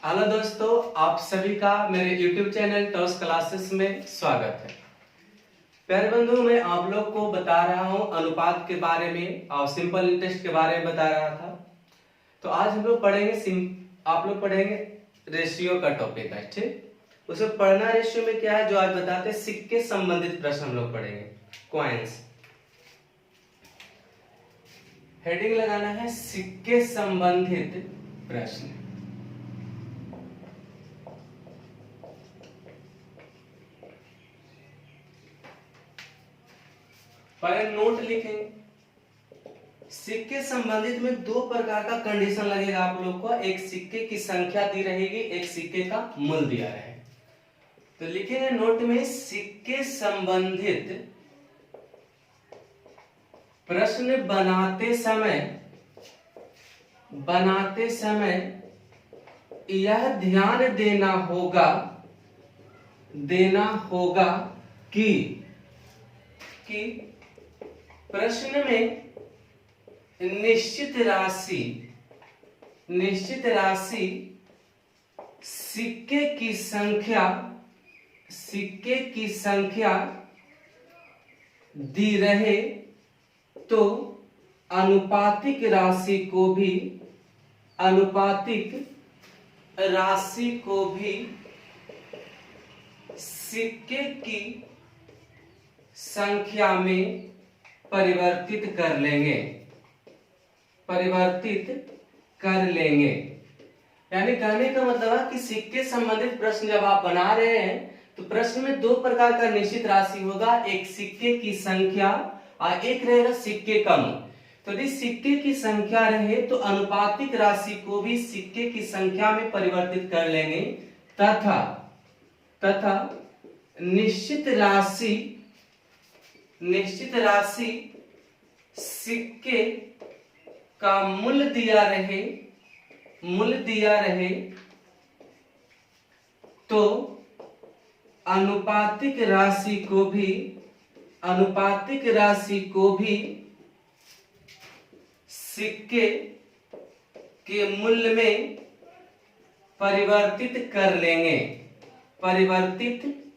Hello दोस्तों, आप सभी का मेरे YouTube चैनल टॉस क्लासेस में स्वागत है। प्यारे बंधु, मैं आप लोग को बता रहा हूं अनुपात के बारे में और सिंपल इंटरेस्ट के बारे में बता रहा था। तो आज हम लोग पढ़ेंगे आप लोग पढ़ेंगे रेशियो का टॉपिक है, ठीक। उसमें पढ़ना रेशियो में क्या है जो आज बताते हैं, सिक्के संबंधित प्रश्न हम लोग पढ़ेंगे। कॉइन्स, हेडिंग लगाना है सिक्के संबंधित प्रश्न। पहले नोट लिखेंगे। सिक्के संबंधित में दो प्रकार का कंडीशन लगेगा आप लोग को। एक सिक्के की संख्या दी रहेगी, एक सिक्के का मूल्य दिया रहेगा। तो लिखेंगे नोट में, सिक्के संबंधित प्रश्न बनाते समय यह ध्यान देना होगा कि प्रश्न में निश्चित राशि सिक्के की संख्या दी रहे तो अनुपातिक राशि को भी सिक्के की संख्या में परिवर्तित कर लेंगे। यानी कहने का मतलब है कि सिक्के संबंधित प्रश्न जब आप बना रहे हैं तो प्रश्न में दो प्रकार का निश्चित राशि होगा, एक सिक्के की संख्या और एक रहेगा सिक्के का मूल्य। तो यदि सिक्के की संख्या रहे तो अनुपातिक राशि को भी सिक्के की संख्या में परिवर्तित कर लेंगे तथा निश्चित राशि सिक्के का मूल्य दिया रहे तो अनुपातिक राशि को भी सिक्के के मूल्य में परिवर्तित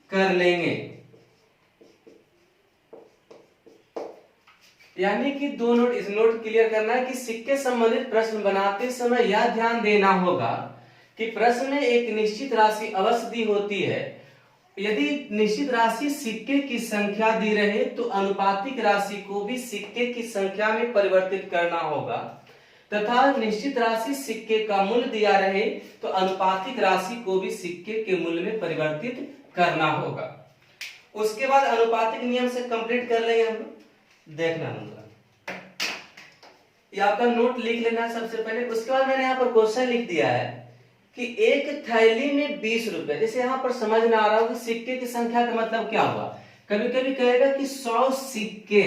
कर लेंगे। यानी कि दो नोट, इस नोट क्लियर करना है कि सिक्के संबंधित प्रश्न बनाते समय यह ध्यान देना होगा कि प्रश्न में एक निश्चित राशि अवश्य दी होती है। यदि निश्चित राशि सिक्के की संख्या दी रहे तो अनुपातिक राशि को भी सिक्के की संख्या में परिवर्तित करना होगा तथा निश्चित राशि सिक्के का मूल्य दिया रहे तो अनुपातिक राशि को भी सिक्के के मूल्य में परिवर्तित करना होगा। उसके बाद अनुपातिक नियम से कंप्लीट कर लेंगे हम लोग। देखना होगा, ये आपका नोट लिख लेना है सबसे पहले। उसके बाद मैंने यहाँ पर क्वेश्चन लिख दिया है कि एक थैली में 20 रुपए। जैसे यहाँ पर समझ में आ रहा हो कि सिक्के की संख्या का मतलब क्या हुआ। कभी कभी कहेगा कि 100 सिक्के,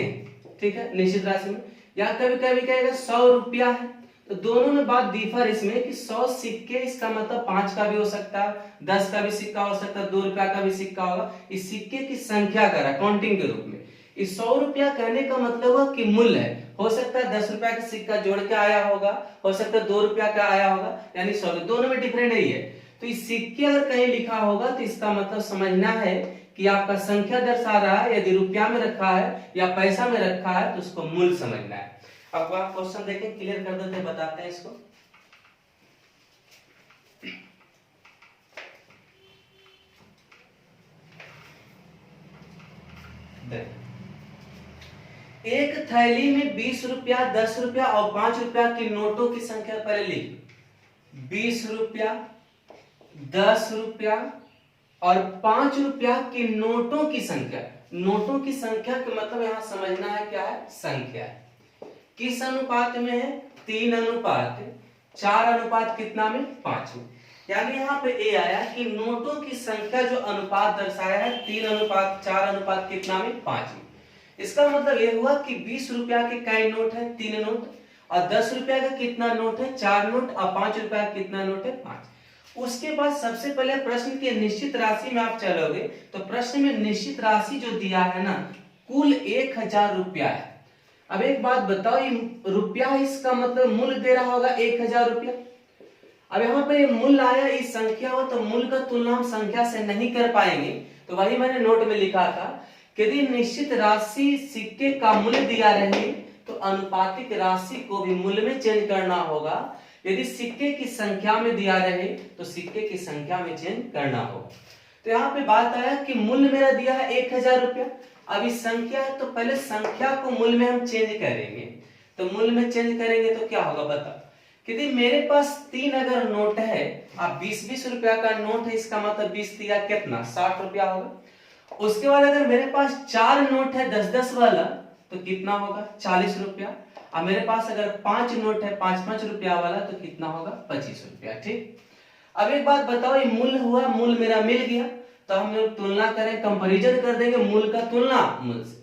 ठीक है, निश्चित राशि में, या कभी कभी कहेगा 100 रुपया है। तो दोनों में बात डिफर इसमें कि 100 सिक्के इसका मतलब 5 का भी हो सकता है, 10 का भी सिक्का हो सकता है, 2 रुपया का भी सिक्का होगा। इस सिक्के की संख्या करा काउंटिंग के रूप में। इस 100 रुपया कहने का मतलब है कि मूल्य है। हो सकता है 10 रुपया का सिक्का जोड़ के आया होगा, हो सकता है 2 रुपया का आया होगा, यानी 100। दोनों में डिफरेंट ही है। तो इस सिक्के अगर कहीं लिखा होगा तो इसका मतलब समझना है कि आपका संख्या दर्शा रहा है। यदि रुपया में रखा है या पैसा में रखा है तो उसको मूल्य समझना है। अब आप क्वेश्चन देखें, क्लियर कर देते, बताते हैं इसको। एक थैली में 20 रुपया, 10 रुपया और 5 रुपया की नोटों की संख्या पहले लिख। 20 रुपया, 10 रुपया और 5 रुपया की नोटों की संख्या। नोटों की संख्या का मतलब यहां समझना है क्या है, संख्या है। किस अनुपात में है, 3 अनुपात 4 अनुपात कितना में, 5 में। यानी यहाँ पे ए आया कि नोटों की संख्या जो अनुपात दर्शाया है 3 अनुपात 4 अनुपात कितना में, 5 में। इसका मतलब ये हुआ कि 20 रुपया के कई नोट है, 3 नोट, और 10 रुपया का कितना नोट है, 4 नोट, और 5 रुपया का कितना नोट है, 5। उसके बाद सबसे पहले प्रश्न की निश्चित राशि में आप चलोगे तो प्रश्न में निश्चित राशि जो दिया है ना, कुल 1000 रुपया है। अब एक बात बताओ, ये रुपया इसका मतलब मूल्य दे रहा होगा 1000 रुपया। अब यहाँ पे मूल आया, इस संख्या हो, तो मूल का तुलना हम संख्या से नहीं कर पाएंगे। तो वही मैंने नोट में लिखा था कि यदि निश्चित राशि सिक्के का मूल्य दिया रहे तो अनुपातिक राशि को भी मूल्य में चेंज करना होगा। यदि सिक्के की संख्या में दिया रहे तो सिक्के की संख्या में चेंज करना होगा। तो यहाँ पे बात आया कि मूल्य मेरा दिया है 1000 रुपया। अब इस संख्या है तो पहले संख्या को मूल्य में हम चेंज करेंगे। तो मूल्य में चेंज करेंगे तो क्या होगा बता, यदि मेरे पास 3 अगर नोट है, अब 20-20 रुपया का नोट है, इसका मतलब 20 दिया कितना 60 रुपया होगा। उसके बाद अगर मेरे पास 4 नोट है 10-10 वाला तो कितना होगा 40 रुपया। अब मेरे पास अगर 5 नोट है 5-5 रुपया वाला तो कितना होगा 25 रुपया। ठीक, अब एक बात बताओ, ये मूल्य हुआ, मूल्य मेरा मिल गया, तो हम लोग तुलना करें, कंपैरिजन कर देंगे मूल्य का तुलना मूल्य से।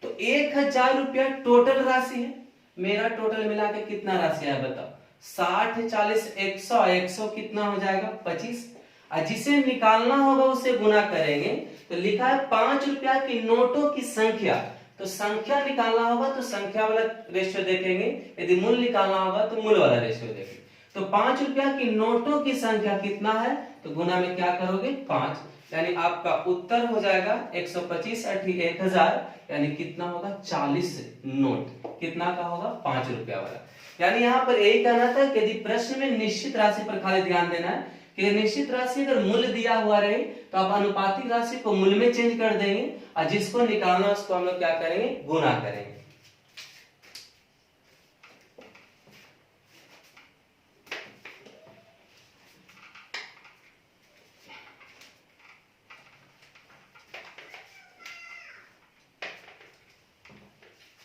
तो 1000 रुपया टोटल राशि है, मेरा टोटल मिला के कितना राशि है बताओ, 60 40 100, 100 कितना हो जाएगा 25। और जिसे निकालना होगा उसे गुना करेंगे। तो लिखा है 5 रुपया की नोटों की संख्या, तो संख्या निकालना होगा तो संख्या वाला रेशियो देखेंगे, यदि मूल्य निकालना होगा तो मूल्य वाला रेशियो देखेंगे। तो 5 रुपया की नोटों की संख्या कितना है, तो गुना में क्या करोगे 5, यानी आपका उत्तर हो जाएगा 125 × 1000, यानी कितना होगा 40 नोट, कितना का होगा 5 रुपया वाला। यानी यहाँ पर यही कहना था कि यदि प्रश्न में निश्चित राशि पर खाली ध्यान देना है कि निश्चित राशि अगर मूल्य दिया हुआ रहे तो आप अनुपातिक राशि को मूल्य में चेंज कर देंगे, और जिसको निकालना उसको हम लोग क्या करेंगे गुना करेंगे।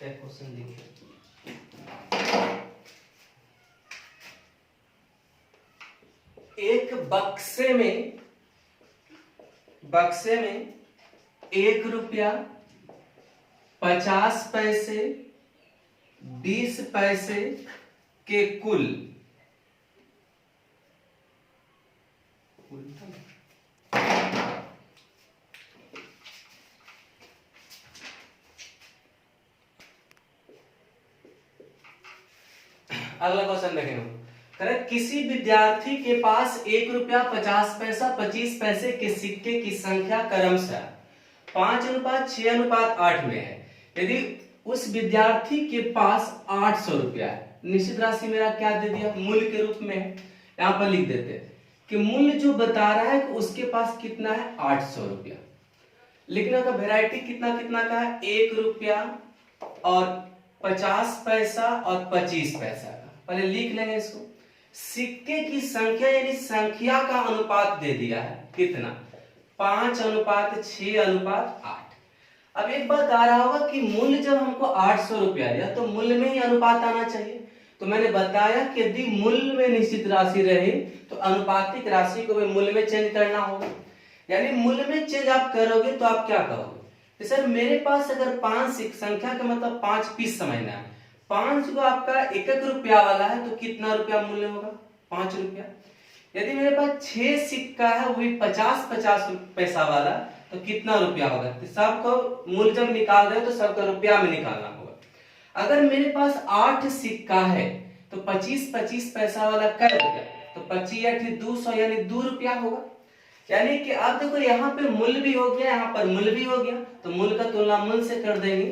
क्वेश्चन लिखिए, एक बक्से में 1 रुपया 50 पैसे 20 पैसे के कुल अगला क्वेश्चन देखें, किसी विद्यार्थी के पास 1 रुपया 50 पैसा 25 पैसे के सिक्के की संख्या क्रमशः 5:6:8 में है। यदि उस विद्यार्थी के पास 800 रुपया है, निश्चित राशि मेरा क्या दे दिया मूल्य के रूप में है, यहां पर लिख देते हैं कि मूल्य जो बता रहा है कि उसके पास कितना है 800 रुपया। लिखने का वेराइटी कितना कितना का है, 1 रुपया और 50 पैसा और 25 पैसा का। पहले लिख लेंगे इसको। सिक्के की संख्या यानी संख्या का अनुपात दे दिया है कितना 5:6:8। अब एक बात आ रहा होगा कि मूल्य जब हमको 800 रुपया दिया तो मूल्य में ही अनुपात आना चाहिए। तो मैंने बताया कि यदि मूल्य में निश्चित राशि रहे तो अनुपातिक राशि को भी मूल्य में चेंज करना होगा। यानी मूल्य में चेंज आप करोगे तो आप क्या कहोगे, तो सर मेरे पास अगर 5 संख्या का मतलब 5 पीस समझना है, 5 को आपका 1 रुपया वाला है तो कितना रुपया मूल्य होगा 5 रुपया। यदि मेरे पास 6 सिक्का है वो भी 50-50 पैसा वाला तो कितना रुपया होगा, तो सबको मूल्य जब निकाल रहे हो तो सबका रुपया में निकालना होगा। अगर मेरे पास 8 सिक्का है तो 25-25 पैसा वाला कै रुपया, तो 25 200 यानी 2 रुपया होगा। यानी कि आप देखो यहाँ पे मूल्य भी हो गया, यहाँ पर मूल्य भी हो गया, तो मूल्य का तुलना मूल्य से कर देंगे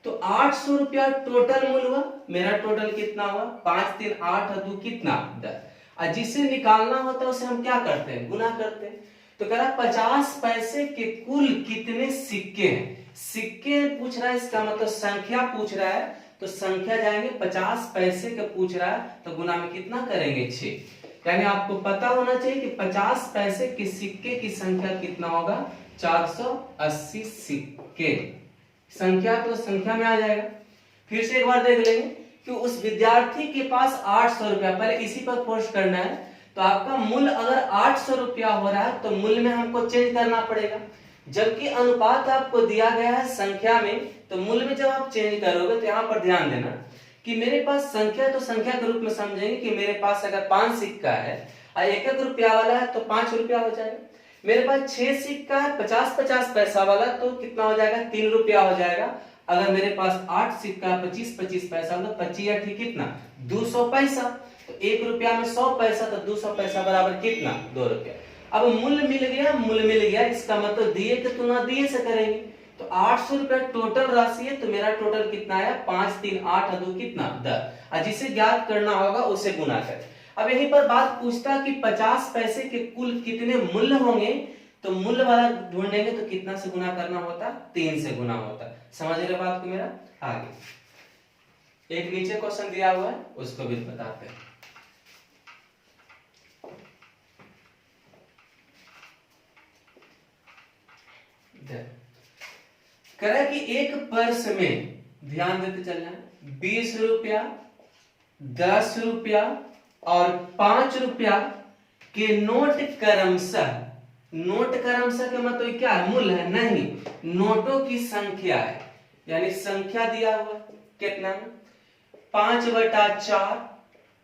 तो 800 रुपया टोटल मूल्य हुआ। मेरा टोटल कितना हुआ 5 3 8 और 2 कितना 10, और जिसे निकालना होता है उसे हम क्या करते हैं गुना करते हैं। तो कह रहा 50 पैसे के कुल कितने सिक्के हैं, सिक्के पूछ रहा है इसका मतलब संख्या पूछ रहा है, तो संख्या जाएंगे 50 पैसे का पूछ रहा है तो गुना में कितना करेंगे 6। यानी आपको पता होना चाहिए कि 50 पैसे के सिक्के की संख्या कितना होगा 480 सिक्के। संख्या तो संख्या में आ जाएगा। फिर से एक बार देख लेंगे कि उस विद्यार्थी के पास 800 रुपया, पहले इसी पर पोस्ट करना है। तो आपका मूल्य अगर 800 रुपया हो रहा है तो मूल्य में हमको चेंज करना पड़ेगा, जबकि अनुपात आपको दिया गया है संख्या में, तो मूल्य में जब आप चेंज करोगे तो यहाँ पर ध्यान देना कि मेरे पास संख्या तो संख्या के रूप में समझेंगे कि मेरे पास अगर 5 सिक्का है और 1 रुपया वाला है तो 5 रुपया हो जाएगा। मेरे पास 6 सिक्का है 50-50 पैसा वाला तो कितना हो जाएगा 3 रुपया हो जाएगा। अगर मेरे पास 8 सिक्का 25-25 पैसा वाला 25 कितना 200 पैसा। तो 1 रुपया में 100 पैसा, तो 200 पैसा बराबर कितना? 2 रुपया। अब मूल्य मिल गया, मूल्य मिल गया, इसका मतलब दिए की तुलना दिए से करेंगे। तो 800 रुपया टोटल राशि है, तो मेरा टोटल कितना आया? 5 3 8 और 2 कितना? 10। और जिसे ज्ञात करना होगा उसे गुना करें। अब यहीं पर बात पूछता कि 50 पैसे के कुल कितने मूल्य होंगे, तो मूल्य वाला ढूंढेंगे तो कितना से गुना करना होता? 3 से गुना होता। समझ रहे बात को मेरा? आगे एक नीचे क्वेश्चन दिया हुआ है, उसको भी बताते हैं। कह रहा है कि एक पर्स में, ध्यान देते चलना, 20 रुपया, 10 रुपया और 5 रुपया के नोट क्रमशः, नोट क्रमशः के मतलब क्या है? मूल्य है? नहीं, नोटों की संख्या है, यानी संख्या दिया हुआ कितना? 5/4,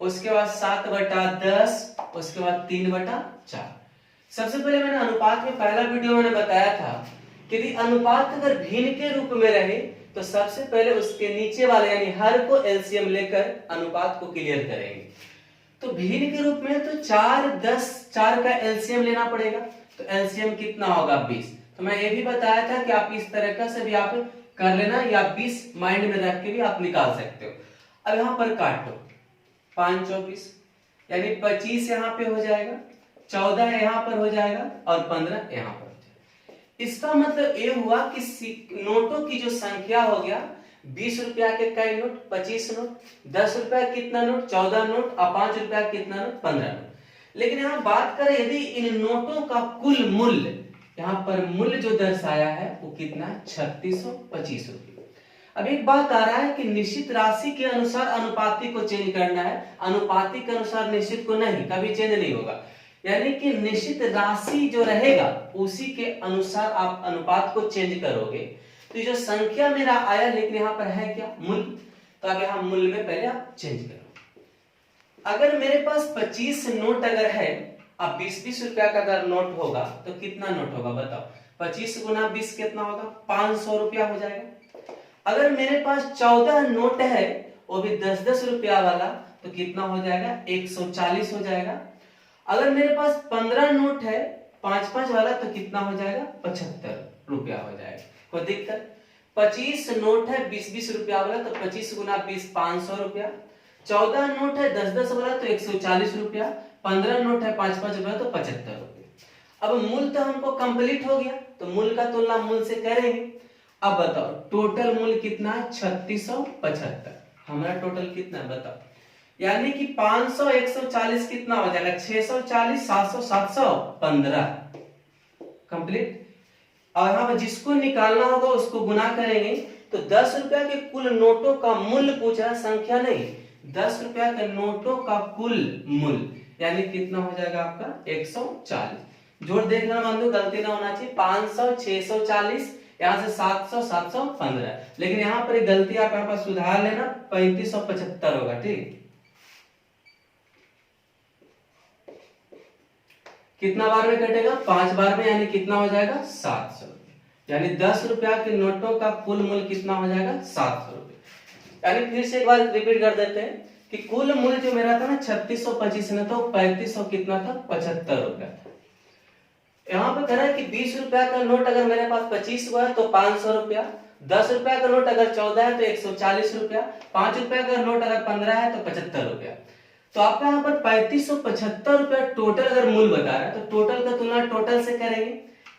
उसके बाद 7/10, उसके बाद 3/4। सबसे पहले मैंने अनुपात में पहला वीडियो मैंने बताया था कि यदि अनुपात अगर भिन्न के रूप में रहे तो सबसे पहले उसके नीचे वाले यानी हर को एलसीएम लेकर अनुपात को क्लियर करेंगे। तो भिन्न के रूप में तो 4 10 4 का एलसीएम लेना पड़ेगा, तो एलसीएम कितना होगा? 20। तो मैं ये भी बताया था कि आप इस तरीके से भी आप कर लेना, या 20 माइंड में रख के भी आप निकाल सकते हो। अब यहां पर काटो, 5 24 यानी 25 यहां पे हो जाएगा, 14 यहां पर हो जाएगा और 15 यहां पर। इसका मतलब ये हुआ कि नोटों की जो संख्या हो गया, 20 रुपया के कई नोट? 25 नोट। 10 रुपया कितना नोट? 14 नोट। और 5 रुपया कितना नोट? 15 नोट। लेकिन यहाँ बात करें यदि इन नोटों का कुल मूल्य, यहाँ पर मूल्य जो दर्शाया है वो कितना? 3625 रुपये। अब एक बात आ रहा है कि निश्चित राशि के अनुसार अनुपाती को चेंज करना है, अनुपाती के अनुसार निश्चित को नहीं, कभी चेंज नहीं होगा। यानी कि निश्चित राशि जो रहेगा उसी के अनुसार आप अनुपात को चेंज करोगे। तो ये जो संख्या मेरा आया, लेकिन यहाँ पर है क्या? मूल्य। तो अब यहाँ मूल्य में पहले आप चेंज करो। अगर मेरे पास 25 नोट अगर है, अब 20-20 रुपया का अगर नोट होगा तो कितना नोट होगा बताओ? 25 गुना 20 कितना होगा? 500 रुपया हो जाएगा। अगर मेरे पास 14 नोट है, वो भी 10-10 रुपया वाला, तो कितना हो जाएगा? 140 हो जाएगा। अगर मेरे पास 15 नोट है 5-5 वाला, तो कितना हो जाएगा? 75 रुपया हो जाएगा। कोई दिक्कत? 25 नोट है 20-20 रुपया वाला, तो 25 गुना 20 500 रुपया। 14 नोट है 10-10 वाला, तो 140 रुपया। 15 नोट है 5-5 रुपया, तो 75 रुपया। अब मूल्य तो हमको कंप्लीट हो गया, तो मूल्य का तुलना मूल्य से करेंगे। अब बताओ टोटल मूल्य कितना है? 3675। हमारा टोटल कितना है बताओ? यानी कि 500 140 कितना हो जाएगा? 640 700 715 कंप्लीट। और यहाँ पर जिसको निकालना होगा उसको गुना करेंगे। तो 10 रुपया के कुल नोटों का मूल्य पूछ रहा, संख्या नहीं, 10 रुपया के नोटों का कुल मूल्य यानी कितना हो जाएगा आपका? 140। जोड़ देख लेना बंधु, गलती ना होना चाहिए। 500 640, यहाँ से 700 715। लेकिन यहाँ पर एक गलती आप यहाँ पर सुधार लेना, 3575 होगा। ठीक, कितना बार में कटेगा? 5 बार में, यानी कितना हो जाएगा? 700। यानी 10 रुपया के नोटों का कुल मूल्य कितना हो जाएगा? 700 रुपये। यानी फिर से एक बार रिपीट कर देते हैं कि कुल मूल्य जो मेरा था ना 3625 में, तो 3500 कितना था? 75 रुपया था। यहाँ पे कह रहा है कि 20 रुपया का नोट अगर मेरे पास 25 हुआ है तो 500 रुपया, 10 रुपया का नोट अगर 14 है तो 140 रुपया, 5 रुपया का नोट अगर 15 है तो 75 रुपया। तो आपका यहाँ पर 3575 रुपया टोटल अगर मूल्य बता रहा है, तो टोटल का तुलना टोटल से करेंगे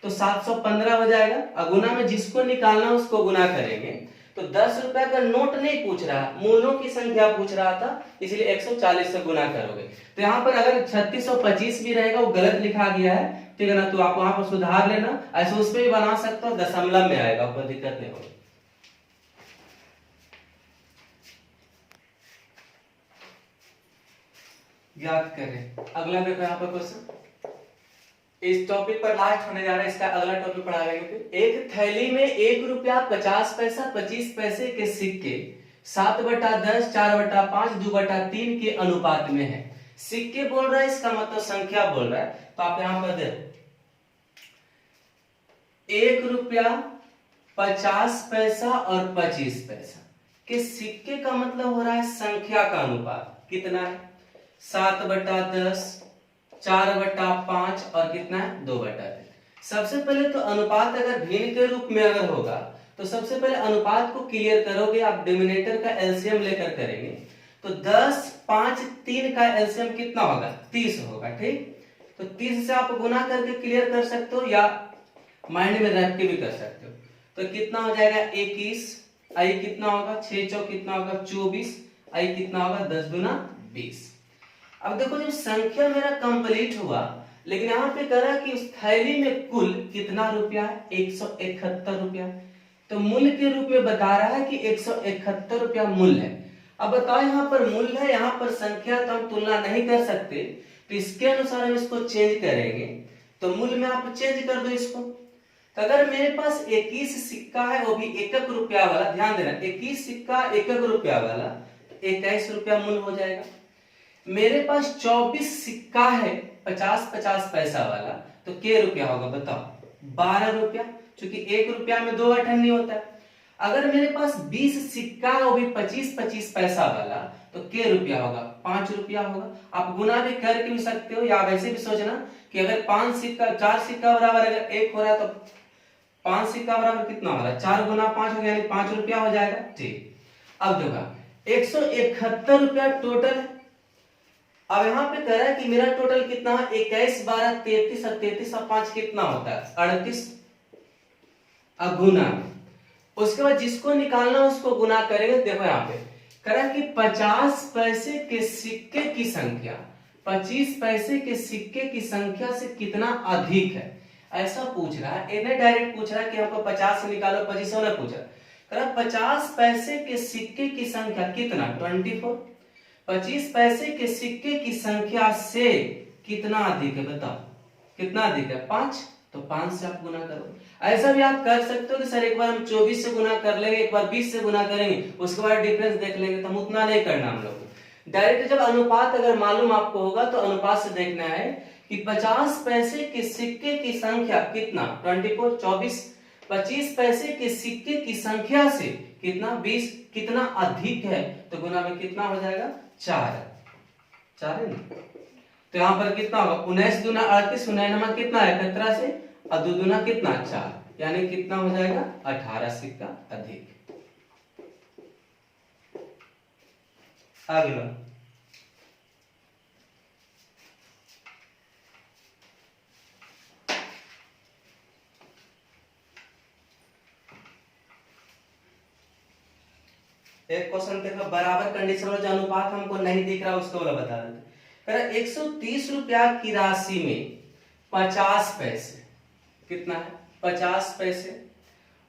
तो 715 हो जाएगा। अगुना में जिसको निकालना उसको गुना करेंगे। तो 10 रुपया का नोट नहीं पूछ रहा, मूलों की संख्या पूछ रहा था, इसलिए 140 से गुना करोगे। तो यहाँ पर अगर 3625 भी रहेगा वो गलत लिखा गया है, ठीक है ना, तो आप वहां पर सुधार लेना। ऐसे उसमें भी बना सकते हो, दशमलव में आएगा, कोई दिक्कत नहीं होगी। याद करें। अगला देखो यहाँ पर क्वेश्चन, इस टॉपिक पर लास्ट होने जा रहा है, इसका अगला टॉपिक पढ़ा लेंगे। एक थैली में 1 रुपया 50 पैसा 25 पैसे के सिक्के 7/10 4/5 2/3 के अनुपात में है। सिक्के बोल रहा है, इसका मतलब संख्या बोल रहा है। तो आप यहां पर देखो 1 रुपया 50 पैसा और 25 पैसा के सिक्के का मतलब हो रहा है संख्या का अनुपात कितना है? 7/10, 4/5 और कितना है 2/3। सबसे पहले तो अनुपात अगर भिन्न के रूप में अगर होगा तो सबसे पहले अनुपात को क्लियर करोगे आप, डिनोमिनेटर का एलसीएम लेकर करेंगे तो 10, 5, 3 का एलसीएम कितना होगा 30 होगा। ठीक, तो 30 से आप गुना करके क्लियर कर सकते हो या माइंड में रख के भी कर सकते हो। तो कितना हो जाएगा 21, आई कितना होगा 6 चौक कितना होगा 24, आई कितना होगा 10 दूना 20। अब देखो जब संख्या मेरा कंप्लीट हुआ लेकिन यहाँ पे कह रहा है कि उस थैली में कुल कितना रुपया है 171 रुपया, तो मूल्य के रूप में बता रहा है कि 171 रुपया मूल्य है। अब बताओ यहाँ पर मूल्य है, यहाँ पर संख्या तो हम तुलना नहीं कर सकते, तो इसके अनुसार हम इसको चेंज करेंगे। तो मूल्य में आप चेंज कर दो इसको। तो अगर मेरे पास 21 सिक्का है वो भी 1 रुपया वाला, ध्यान देना 21 सिक्का 1 रुपया वाला, 21 रुपया मूल्य हो जाएगा। मेरे पास 24 सिक्का है 50-50 पैसा वाला, तो के रुपया होगा बताओ 12 रुपया, क्योंकि 1 रुपया में 2 अठन्नी होता है। अगर मेरे पास 20 सिक्का है वो भी 25-25 पैसा वाला, तो के रुपया होगा 5 रुपया होगा। आप गुना भी करके भी सकते हो या वैसे भी सोचना कि अगर 4 सिक्का बराबर अगर 1 हो रहा है तो 5 सिक्का बराबर कितना हो रहा है 4 गुना 5 हो गया, यानी 5 रुपया हो जाएगा। ठीक, अब देखो 171 रुपया टोटल है। अब यहाँ पे कह रहा है कि मेरा टोटल कितना है 21, 12, 33 और 33 और 5 कितना होता है 38। अब गुना, उसके बाद जिसको निकालना उसको गुना करेंगे। देखो यहाँ पे कह रहा है कि 50 पैसे के सिक्के की संख्या 25 पैसे के सिक्के की संख्या से कितना अधिक है, ऐसा पूछ रहा है। इन्हें डायरेक्ट पूछ रहा है कि हमको 50 से निकालो, 25 ने पूछा। कह रहा 50 पैसे के सिक्के की संख्या कितना 24, 25 पैसे के सिक्के की संख्या से कितना अधिक है बताओ, कितना अधिक है 5, तो 5 से आप गुना करो। ऐसा भी आप कर सकते हो कि सर एक बार हम 24 से गुना कर लेंगे, एक बार 20 से गुना करेंगे, उसके बाद डिफरेंस देख लेंगे, तो हम उतना नहीं करना हम लोग को। डायरेक्ट जब अनुपात अगर मालूम आपको होगा तो अनुपात से देखना है कि 50 पैसे के सिक्के की संख्या कितना 24, 24, 25 पैसे के सिक्के की संख्या से कितना 20 कितना अधिक है, तो गुना में कितना हो जाएगा 4 है ना। तो यहाँ पर कितना होगा 19 दूना 38, 19 कितना है 17 से और 2 दूना कितना 4, यानी कितना हो जाएगा 18 सिक्का अधिक। अगला एक क्वेश्चन देखो, बराबर कंडीशन में जो अनुपात हमको नहीं दिख रहा उसको वाला बता देते। 130 रुपया की राशि में 50 पैसे कितना है 50 पैसे,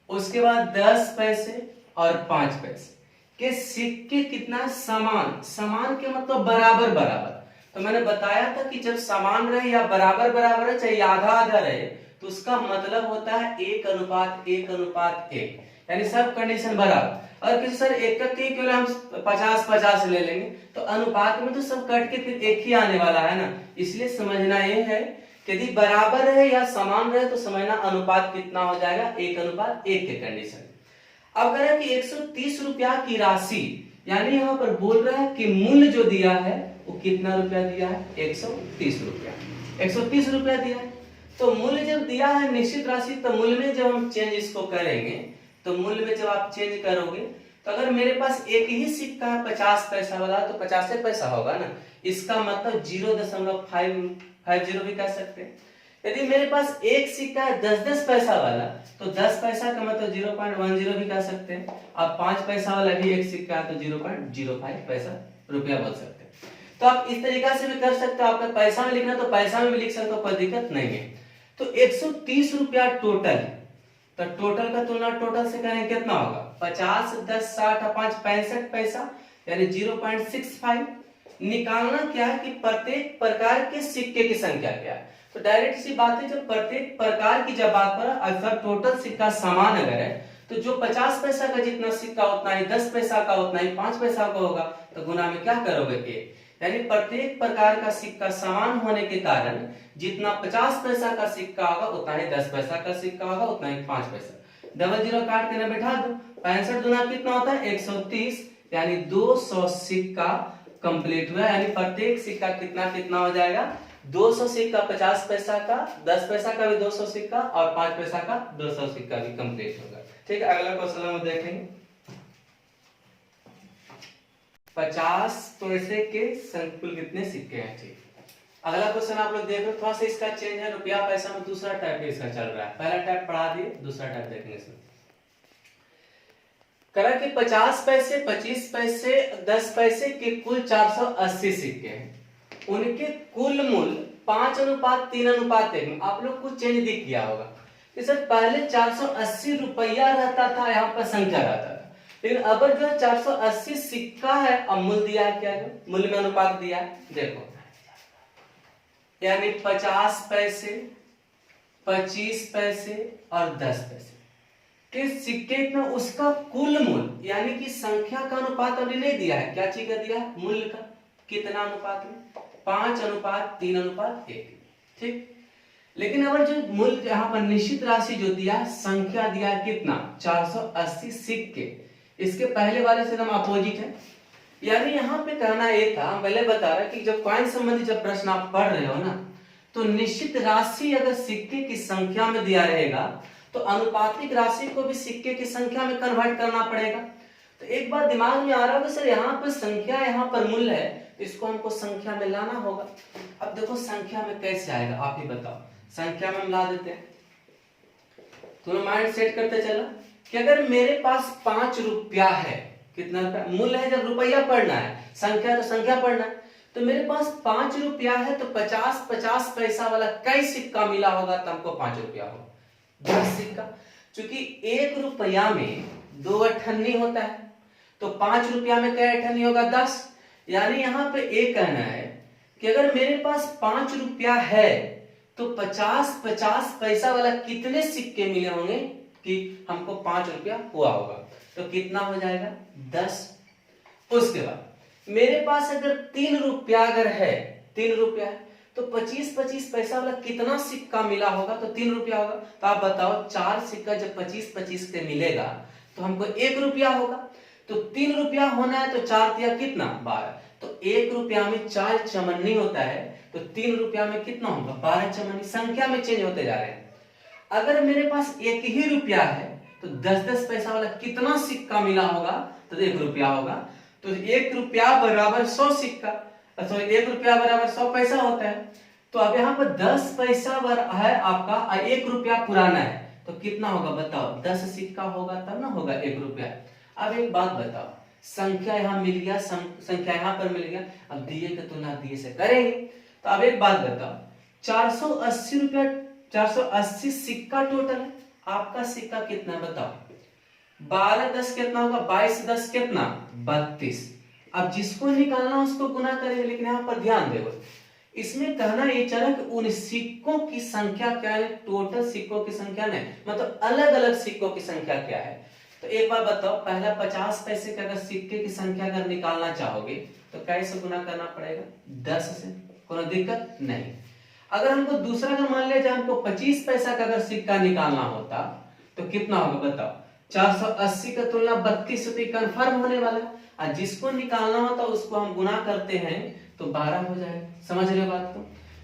उसके बाद 10 पैसे और 5 पैसे के सिक्के कितना समान, समान के मतलब बराबर बराबर। तो मैंने बताया था कि जब समान रहे या बराबर बराबर है चाहे आधा आधा रहे तो उसका मतलब होता है 1:1:1, यानी सब कंडीशन बराबर। और किसी सर एक के क्यों हम 50-50 ले लेंगे, तो अनुपात में तो सब कट के फिर एक ही आने वाला है ना, इसलिए समझना ये है कि यदि बराबर रहे या समान रहे तो समझना अनुपात कितना हो जाएगा 1:1 के कंडीशन। अब कह रहा है कि 130 रुपया की राशि, यानी यहाँ पर बोल रहा है कि मूल्य जो दिया है वो कितना रुपया दिया है 130 रुपया, 130 रुपया दिया है। तो मूल्य जब दिया है निश्चित राशि, तो मूल्य में जब हम चेंज इसको करेंगे तो मूल्य में जब आप चेंज करोगे तो अगर मेरे पास एक ही सिक्का है 50 पैसा वाला तो 50 पैसा होगा ना, इसका मतलब 0.550 भी कह सकते हैं। यदि मेरे पास एक सिक्का है 10-10 पैसा वाला तो 10 पैसा का मतलब 0.10 भी कह सकते हैं। अब 5 पैसा वाला भी एक सिक्का है तो 0.05 पैसा रुपया बोल सकते हैं। तो आप इस तरीका से भी कर सकते हो, आपका पैसा में लिखना तो पैसा में भी लिख सकते हो, कोई दिक्कत नहीं है। तो 130 रुपया टोटल, तो टोटल का तुलना टोटल से करें कितना होगा 50, 10, 60 और 5 65 पैसा, यानी 0.65। निकालना क्या है कि प्रत्येक प्रकार के सिक्के की संख्या क्या है। तो डायरेक्ट सी बात है, जब प्रत्येक प्रकार की जब बात पर अगर टोटल सिक्का समान अगर है तो जो 50 पैसा का जितना सिक्का उतना ही 10 पैसा का उतना ही 5 पैसा का होगा, तो गुना में क्या करोगे 1, यानी प्रत्येक प्रकार का सिक्का समान होने के कारण जितना 50 पैसा का सिक्का होगा उतना ही 10 पैसा का सिक्का होगा उतना ही 5 पैसा। डबल जीरो काट के ना बैठा दो, 65 दुना कितना होता है 130, यानी 200 सिक्का कंप्लीट हुआ, यानी प्रत्येक सिक्का कितना कितना हो जाएगा, 200 सिक्का 50 पैसा का, 10 पैसा का भी 200 सिक्का और 5 पैसा का 200 सिक्का भी कंप्लीट होगा। ठीक है, अगला क्वेश्चन हम देखेंगे। 50 पैसे के कुल कितने सिक्के हैं। ठीक, अगला क्वेश्चन आप लोग देख रहे हो, थोड़ा सा इसका चेंज है, रुपया पैसा में दूसरा टाइप इसका चल रहा है। पहला टाइप पढ़ा दिए, दूसरा टाइप देखेंगे इसमें। करा कि 50 पैसे, 25 पैसे, 10 पैसे के कुल 480 सिक्के हैं, उनके कुल मूल्य 5:3:1। आप लोग कुछ चेंज दिख गया होगा कि सर पहले 480 रुपया रहता था, यहाँ पर संख्या रहता था, लेकिन अब जो 480 सिक्का है, अब मूल्य दिया है, क्या है मूल्य में अनुपात दिया है, देखो, यानी 50 पैसे, 25 पैसे और 10 पैसे के सिक्के में उसका कुल मूल्य, यानी कि संख्या का अनुपात अभी नहीं दिया है, क्या चीज का दिया है, मूल्य का, कितना अनुपात में, 5:3:1। ठीक, लेकिन अगर जो मूल्य यहाँ पर निश्चित राशि जो दिया, संख्या दिया है कितना, 480 सिक्के, इसके पहले वाले से एकदम अपोजिट है। यानी यहाँ पे कहना ये था, पहले बता रहा कि जब कॉइन संबंधी जब प्रश्न आप पढ़ रहे हो ना, तो निश्चित राशि अगर सिक्के की संख्या में दिया रहेगा तो अनुपातिक राशि को भी सिक्के की संख्या में कन्वर्ट करना पड़ेगा। तो एक बात दिमाग में आ रहा है सर, यहाँ पर संख्या, यहाँ पर मूल्य है, तो इसको हमको संख्या में लाना होगा। अब देखो संख्या में कैसे आएगा, आप ही बताओ। संख्या में मिला देते हैं, तो माइंड सेट करते चला कि अगर मेरे पास 5 रुपया है, कितना रुपया मूल्य है, जब रुपया पढ़ना है, संख्या तो संख्या पढ़ना है, तो मेरे पास 5 रुपया है, तो 50 पैसा वाला कई सिक्का मिला होगा तो हमको 5 रुपया होगा, 10 सिक्का। क्योंकि 1 रुपया में 2 अठन्नी होता है, तो 5 रुपया में क्या अठन्नी होगा, 10। यानी यहाँ पे एक कहना है कि अगर मेरे पास 5 रुपया है तो 50 पैसा वाला कितने सिक्के मिले होंगे कि हमको 5 रुपया हुआ होगा, तो कितना हो जाएगा, 10। उसके बाद मेरे पास अगर 3 रुपया अगर है, 3 रुपया है, तो 25 पैसा वाला कितना सिक्का मिला होगा, तो 3 रुपया होगा। तो आप बताओ 4 सिक्का जब 25 से मिलेगा तो हमको 1 रुपया होगा, तो 3 रुपया होना है, तो 4 दिया कितना, 12। तो 1 रुपया में 4 चमन्नी होता है, तो 3 रुपया में कितना होगा, 12 चमन्नी। संख्या में चेंज होते जा रहे हैं। अगर मेरे पास 1 ही रुपया है तो 10 पैसा वाला कितना सिक्का मिला होगा, तो 1 रुपया होगा। तो 1 रुपया बराबर 100 सिक्का, तो 1 रुपया बराबर 100 पैसा होता है। तो अब यहाँ पर 10 पैसा है आपका, 1 रुपया पुराना है, तो कितना होगा बताओ, 10 सिक्का होगा तब ना होगा 1 रुपया। अब एक बात बताओ, संख्या यहाँ मिल गया, संख्या यहाँ पर मिल गया, अब दिए की तुलना दिए से करेंगे। तो अब एक बात बताओ, 480 रुपया, 480 सिक्का टोटल है, आपका सिक्का कितना बताओ, 12 10 कितना होगा, 22 10 कितना, 32। अब जिसको निकालना उसको गुना करेंगे, लेकिन यहाँ पर ध्यान देगा, इसमें कहना ये चला कि उन सिक्कों की संख्या क्या है, टोटल सिक्कों की संख्या नहीं, मतलब अलग अलग सिक्कों की संख्या क्या है। तो एक बार बताओ, पहला 50 पैसे के अगर सिक्के की संख्या अगर निकालना चाहोगे तो कैसे गुना करना पड़ेगा, 10 से, कोई दिक्कत नहीं। अगर हमको दूसरा अगर मान लिया जाए हमको 25 पैसा का अगर सिक्का निकालना होता तो कितना होगा बताओ, 480 का तुलना 32 रुपये कन्फर्म होने वाला है, और जिसको निकालना होता उसको हम गुना करते हैं तो 12 हो जाएगा। समझ रहे हो बात को,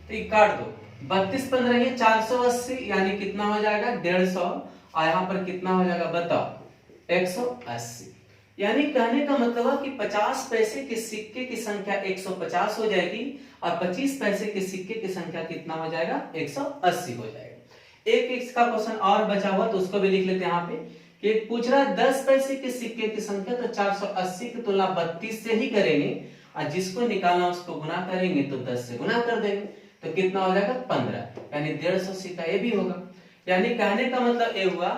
तो ये काट दो, 32 15 ये 480, यानी कितना हो जाएगा 150, और यहाँ पर कितना हो जाएगा बताओ 180। यानी कहने का मतलब है कि 50 पैसे के सिक्के की संख्या 150 हो जाएगी, और 25 पैसे के सिक्के की संख्या कितना हो जाएगा, 180 हो जाएगा। एक इसका क्वेश्चन और बचा हुआ, तो उसको भी लिख लेते हैं यहाँ पे, कि पूछ रहा है 10 पैसे के सिक्के की संख्या, तो 480 की तुलना 32 से ही करेंगे, और जिसको निकालना उसको गुना करेंगे तो 10 से गुना कर देंगे, तो कितना हो जाएगा 15, यानी 150 सिक्का ये भी होगा। यानी कहने का मतलब ये हुआ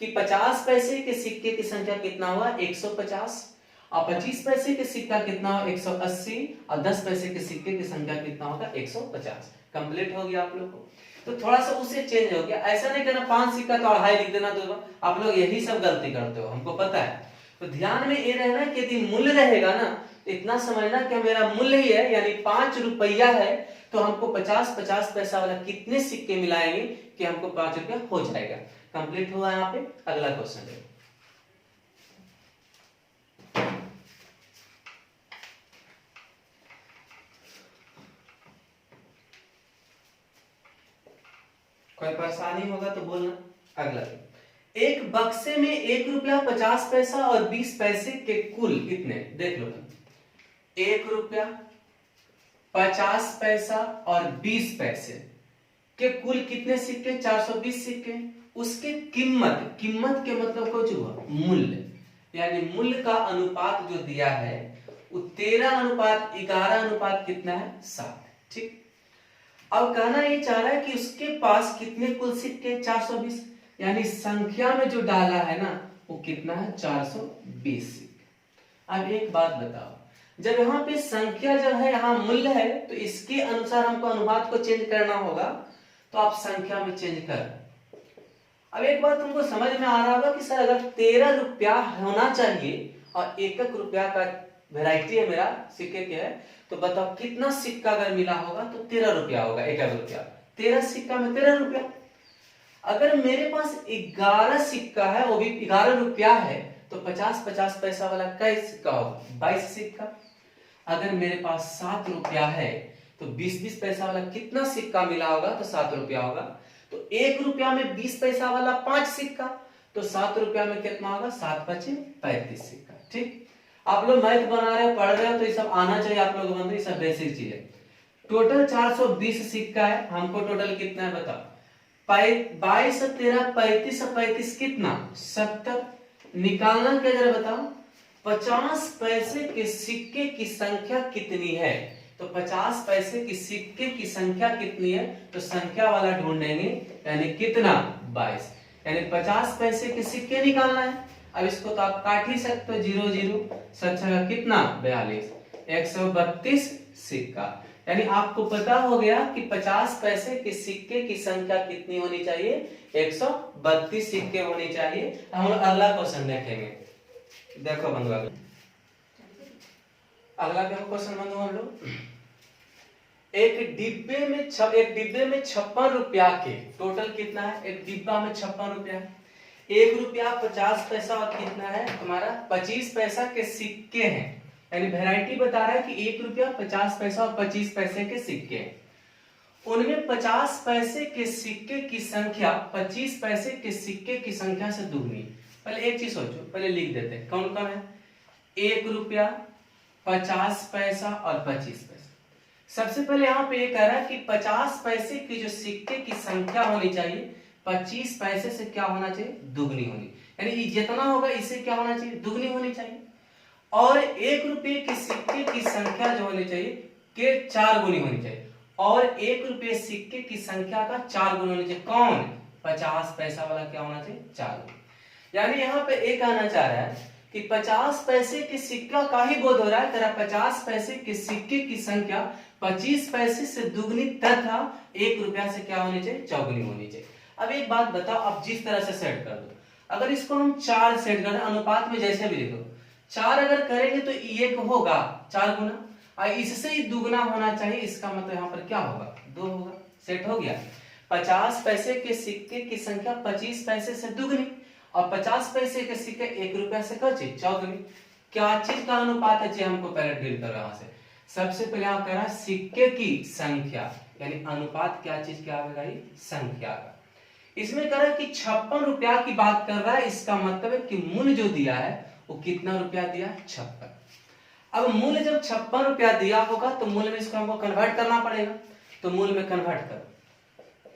कि 50 पैसे के सिक्के की संख्या कितना हुआ, 150, और 25 पैसे के सिक्का कितना हुआ, 180, और 10 पैसे के सिक्के की संख्या कितना होगा, 150। कंप्लीट हो गया आप लोग को। तो थोड़ा सा उससे चेंज हो गया, ऐसा नहीं करना 5 सिक्का तो अढ़ाई लिख देना, तो आप लोग यही सब गलती करते हो, हमको पता है। तो ध्यान में ये रहना कि यदि मूल्य रहेगा ना, तो इतना समझना कि मेरा मूल्य ही है, यानी 5 रुपया है, तो हमको 50 पैसा वाला कितने सिक्के मिलाएंगे कि हमको 5 रुपया हो जाएगा। कंप्लीट हुआ यहाँ पे। अगला क्वेश्चन है, कोई परेशानी होगा तो बोलना। अगला, एक बक्से में 1 रुपया 50 पैसा और 20 पैसे के कुल कितने, देख लो, 1 रुपया 50 पैसा और 20 पैसे के कुल कितने सिक्के, 420 सिक्के। उसके कीमत, कीमत के मतलब कुछ हुआ मूल्य, यानी मूल्य का अनुपात जो दिया है वो 13:11 कितना है, 7। ठीक, अब कहना ये चाह रहा है कि उसके पास कितने कुल सिक्के, 420, यानी संख्या में जो डाला है ना वो कितना है, 420 सिक्के। अब एक बात बताओ, जब यहाँ पे संख्या जो है यहाँ मूल्य है तो इसके अनुसार हमको अनुपात को चेंज करना होगा, तो आप संख्या में चेंज कर। अब एक बात तुमको समझ में आ रहा होगा कि सर अगर 13 रुपया होना चाहिए और 1 रुपया का वैरायटी है मेरा सिक्के के है, तो बताओ कितना सिक्का अगर मिला होगा तो 13 रुपया होगा, 1 रुपया, 13 सिक्का में 13 रुपया। अगर मेरे पास 11 सिक्का है वो भी 11 रुपया है तो 50-50 पैसा वाला कई सिक्का होगा, 22 सिक्का। अगर मेरे पास 7 रुपया है तो 20-20 पैसा वाला कितना सिक्का मिला होगा, तो 7 रुपया होगा। तो 1 रुपया में 20 पैसा वाला 5 सिक्का, तो 7 रुपया में कितना होगा, 7×5 = 35 सिक्का। ठीक, आप लोग मैथ बना रहे हो, पढ़ रहे हो तो ये सब आना चाहिए आप लोगों को, ये सब बेसिक चीज है। टोटल 420 सिक्का है, हमको टोटल कितना है बताओ, 22 और 13 35 और 35 कितना, 70। निकालना क्या जरा बताओ, 50 पैसे के सिक्के की संख्या कितनी है, तो 50 पैसे की सिक्के की संख्या कितनी है, तो संख्या वाला ढूंढेंगे, यानी कितना, 22, यानी 50 पैसे के सिक्के निकालना है। अब इसको तो आप काट ही सकते हो, 0 0 7 का कितना, 42, 132 सिक्का। यानी आपको पता हो गया कि 50 पैसे के सिक्के की संख्या कितनी होनी चाहिए, 132 सिक्के होनी चाहिए। हम लोग अगला क्वेश्चन देखेंगे, देखो बंधु अगला क्या क्वेश्चन बंधु, हम लोग एक डिब्बे में 56 रुपया के टोटल कितना है, एक डिब्बा में 56 रुपया है, 1 रुपया 50 पैसा और कितना है तुम्हारा 25 पैसा के सिक्के हैं, यानी वैरायटी बता रहा है कि 1 रुपया 50 पैसा और 25 पैसे के सिक्के हैं। उनमें 50 पैसे के सिक्के की संख्या 25 पैसे के सिक्के की संख्या से दुगनी। पहले एक चीज सोचो, पहले लिख देते हैं कौन कौन है, 1 रुपया 50 पैसा और 25 पैसा। सबसे पहले यहाँ पे ये कह रहा है कि 50 पैसे की जो सिक्के की संख्या होनी चाहिए 25 पैसे से क्या होना चाहिए, दुगनी होनी, यानी जितना होगा इससे क्या होना चाहिए, दुगनी होनी चाहिए। और 1 रुपये के सिक्के की संख्या जो होनी चाहिए के 4 गुनी होनी चाहिए, और 1 रुपये सिक्के की संख्या का 4 गुना होना चाहिए। कौन, 50 पैसा वाला क्या होना चाहिए, 4 गुना। यानी यहाँ पे एक कहना चाह रहा है कि 50 पैसे के सिक्का का ही बोध हो रहा है, तेरा 50 पैसे के सिक्के की संख्या 25 पैसे से दुगनी तथा 1 रुपया से क्या होनी चाहिए, चौगुनी होनी चाहिए। अब एक बात बताओ, अब जिस तरह से सेट कर दो, अगर इसको हम 4 सेट करें, अनुपात में जैसे भी लिखो, 4 अगर करेंगे तो 1 होगा 4 गुना, और इससे ही दुगना होना चाहिए, इसका मतलब यहाँ पर क्या होगा, 2 होगा। सेट हो गया। 50 पैसे के सिक्के की संख्या 25 पैसे से दुगनी, और 50 पैसे के सिक्के 1 रुपया से कची, चौगुनी। क्या चीज का अनुपात है जी, हमको पहले डील करो यहाँ से। सबसे पहले आप कह रहा है सिक्के की संख्या, यानी अनुपात क्या चीज क्या आएगा, संख्या का। इसमें कह रहा है कि 56 रुपया की बात कर रहा है, इसका मतलब है कि मूल्य जो दिया है वो कितना रुपया दिया, 56। अब मूल्य जब 56 रुपया दिया होगा तो मूल्य में इसको हमको कन्वर्ट करना पड़ेगा, तो मूल्य में कन्वर्ट करो।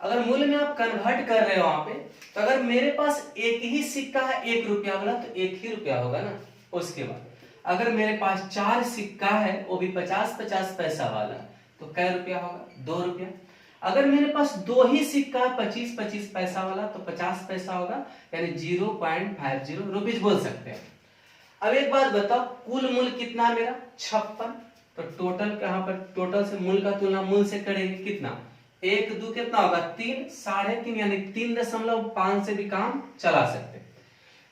अगर मूल्य में आप कन्वर्ट कर रहे हो वहां पे, तो अगर मेरे पास एक ही सिक्का है 1 रुपया वाला तो 1 ही रुपया होगा ना। उसके बाद अगर मेरे पास 4 सिक्का है वो भी 50-50 पैसा वाला, तो कै रुपया होगा, 2 रुपया। अगर मेरे पास 2 ही सिक्का है 25-25 पैसा वाला तो 50 पैसा होगा, यानी 0.50 रुपीज बोल सकते हैं। अब एक बात बताओ, कुल मूल्य कितना है मेरा, 56। तो टोटल यहाँ पर टोटल से मूल्य का तुलना मूल्य से करेंगे, कितना, 1 2 कितना होगा, 3, 3.5, यानी 3.5 से भी काम चला सकते हैं।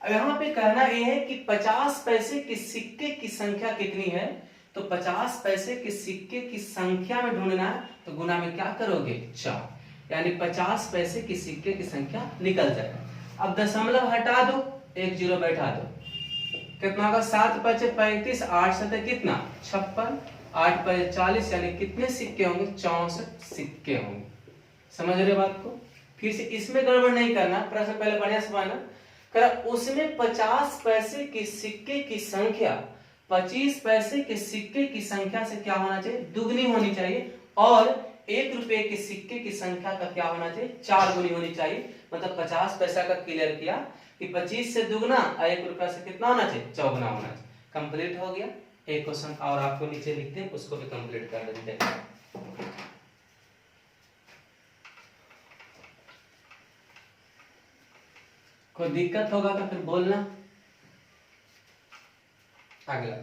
अब यहाँ पे कहना यह है कि 50 पैसे के सिक्के की संख्या कितनी है, तो 50 पैसे के सिक्के की संख्या में ढूंढना है, तो गुना में क्या करोगे, 4, यानी 50 पैसे की सिक्के की संख्या निकल जाएगा। अब दशमलव हटा दो, 1 0 बैठा दो, कितना होगा, 7 5 35, 8 7 कितना, 56, 8 5 40, यानी कितने सिक्के होंगे, 64 सिक्के होंगे। समझ रहे बात को, फिर से इसमें गड़बड़ नहीं करना, प्रश्न पहले बढ़िया से पढ़ना। करा उसमें 50 पैसे के सिक्के की संख्या 25 पैसे के सिक्के की संख्या से क्या होना चाहिए, दुगनी होनी चाहिए, और 1 रुपए के सिक्के की संख्या का क्या होना चाहिए, 4 गुनी होनी चाहिए। मतलब 50 पैसा का क्लियर किया कि 25 से दुगना और 1 रुपया से कितना होना चाहिए, चौगुना होना चाहिए। कंप्लीट हो गया। एक क्वेश्चन और आपको नीचे लिखते हैं, उसको भी कंप्लीट कर देते हैं। कोई दिक्कत होगा तो फिर बोलना। अगला,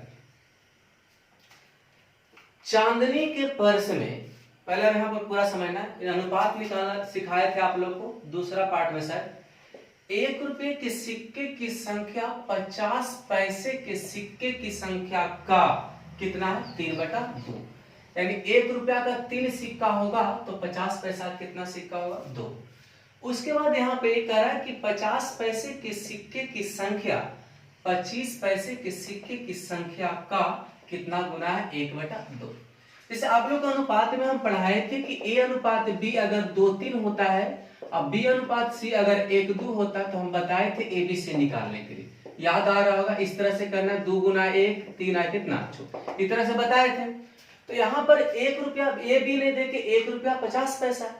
चांदनी के पर्स में, पहले यहाँ पर पूरा समझना, अनुपात निकालना सिखाए थे आप लोग को दूसरा पार्ट में शायद। 1 रुपए के सिक्के की संख्या 50 पैसे के सिक्के की संख्या का कितना है, 3/2। यानी 1 रुपया का 3 सिक्का होगा तो 50 पैसा कितना सिक्का होगा, 2। उसके बाद यहाँ पे कह रहा है कि 50 पैसे के सिक्के की संख्या 25 पैसे के सिक्के की संख्या का कितना गुना है, 1/2। जैसे आप लोग अनुपात में हम पढ़ाए थे कि A अनुपात B अगर 2:3 होता है और B अनुपात C अगर 1:2 होता है, तो हम बताए थे ABC निकालने के लिए। याद आ रहा होगा, इस तरह से करना, 2 गुना 1 3 आए कितना, इस तरह से बताए थे। तो यहाँ पर 1 रुपया A B ने देके 1 रुपया 50 पैसा।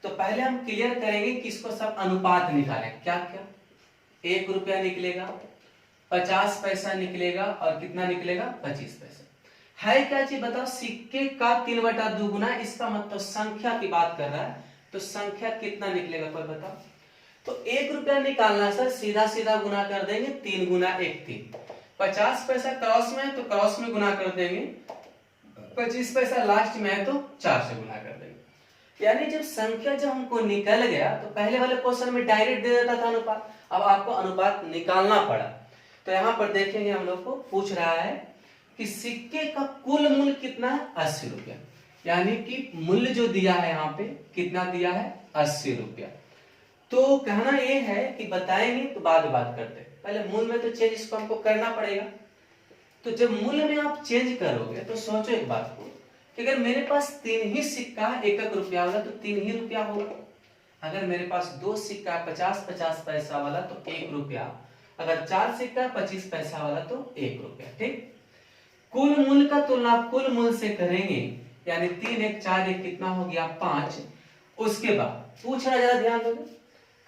तो पहले हम क्लियर करेंगे कि इसको सब अनुपात निकालें। क्या क्या, 1 रुपया निकलेगा, 50 पैसा निकलेगा, और कितना निकलेगा, 25 पैसा। है क्या चीज बताओ, सिक्के का 3/2 गुना, इसका मतलब संख्या की बात कर रहा है, तो संख्या कितना निकलेगा कोई बताओ। तो 1 रुपया निकालना सर, सीधा सीधा गुना कर देंगे, 3 गुना 1 3। 50 पैसा क्रॉस में है तो क्रॉस में गुना कर देंगे, 25 पैसा लास्ट में है तो 4 से गुना कर देंगे। यानी जब संख्या जब हमको निकल गया, तो पहले वाले क्वेश्चन में डायरेक्ट दे देता था अनुपात, अब आपको अनुपात निकालना पड़ा। तो यहाँ पर देखेंगे, हम लोग को पूछ रहा है कि सिक्के का कुल मूल्य कितना है, 80 रुपया। यानी कि मूल्य जो दिया है यहाँ पे कितना दिया है, 80 रुपया। तो कहना ये है कि बताएंगे तो बाद में बात करते हैं, पहले मूल्य में तो चेंज इसको हमको करना पड़ेगा। तो जब मूल्य में आप चेंज करोगे तो सोचो एक बात को, कि अगर मेरे पास 3 ही सिक्का 1 रुपया वाला तो 3 ही रुपया होगा। अगर मेरे पास 2 सिक्का 50-50 पैसा वाला तो 1 रुपया, अगर 4 सिक्का 25 पैसा वाला तो 1 रुपया। ठीक, कुल मूल्य का तुलना कुल मूल्य से करेंगे, यानी 3 1 4 1 कितना हो गया, 5। उसके बाद पूछ रहा, जरा ध्यान दोगे,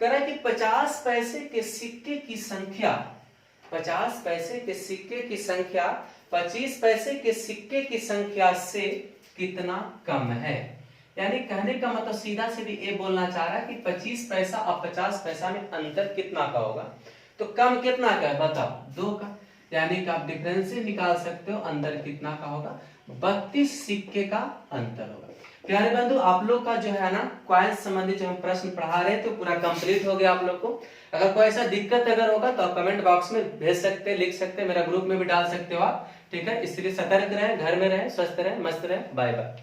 कह रहा है कि 50 पैसे के सिक्के की संख्या 50 पैसे के सिक्के की संख्या 25 पैसे के सिक्के की संख्या से कितना कम है। यानी कहने का मतलब सीधा से भी ये बोलना चाह रहा है कि 25 पैसा और 50 पैसा में अंतर कितना का होगा। तो कम कितना का है बताओ, 2 का। यानी कि आप डिफरेंस से निकाल सकते हो, अंदर कितना का होगा, 32 सिक्के का अंतर होगा। प्यारे बंधु, आप लोग का जो है ना क्वाइल संबंधित जो हम प्रश्न पढ़ा रहे थे पूरा कंप्लीट हो गया आप लोग को। अगर कोई ऐसा दिक्कत अगर होगा तो आप कमेंट बॉक्स में भेज सकते हैं, लिख सकते हैं, मेरा ग्रुप में भी डाल सकते हो आप। ठीक है, इसलिए सतर्क रहे, घर में रहे, स्वस्थ रहे, मस्त रहे। Bye bye.